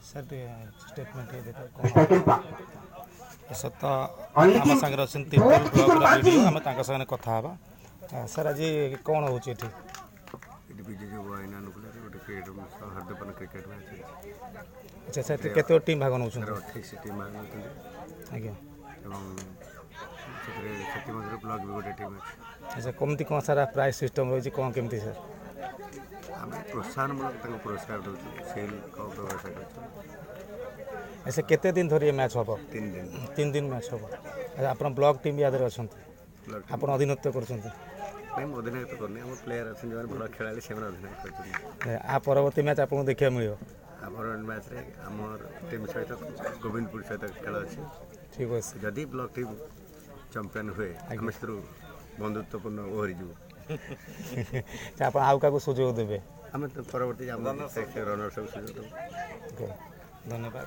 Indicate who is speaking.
Speaker 1: Sir statement सत आम सागर अच्छे तिरपुर ब्लॉक वीडियो आम सागे कथा हाँ सर आज कौन हो अच्छा सर केत टीम भाग नौ
Speaker 2: 28 टीम भाग
Speaker 1: आज्ञा
Speaker 2: ब्लॉक भी गोटे टीम अच्छे
Speaker 1: अच्छा कमती कौन सारा प्राइस सिस्टम रही कौन केमती सर
Speaker 2: आम प्रोत्साहनमूलक पुरस्कार दूँ सेल व्यवसाय
Speaker 1: ऐसे केते दिन धरी मैच हम
Speaker 2: 3 दिन
Speaker 1: मैच हम आप ब्लॉक टीम भी आदि अच्छा आप अधीनत्व कर
Speaker 2: नहीं अधीनायक करनी आम प्लेयर अच्छे जो भल खेला से अधीनायक कर
Speaker 1: आ परवर्ती मैच आपको देखा मिल
Speaker 2: आमर मैच रे आमर टीम सहित गोविंदपुर सहित खेल अच्छे
Speaker 1: ठीक अच्छे
Speaker 2: जदि ब्लॉक टीम चैंपियन हुए आम से बंधुत्वपूर्ण ओहरी जीव
Speaker 1: आप आउ क्या सुजोग देवे
Speaker 2: आम तो परवर्ती रनर सब सुजोग
Speaker 1: धन्यवाद।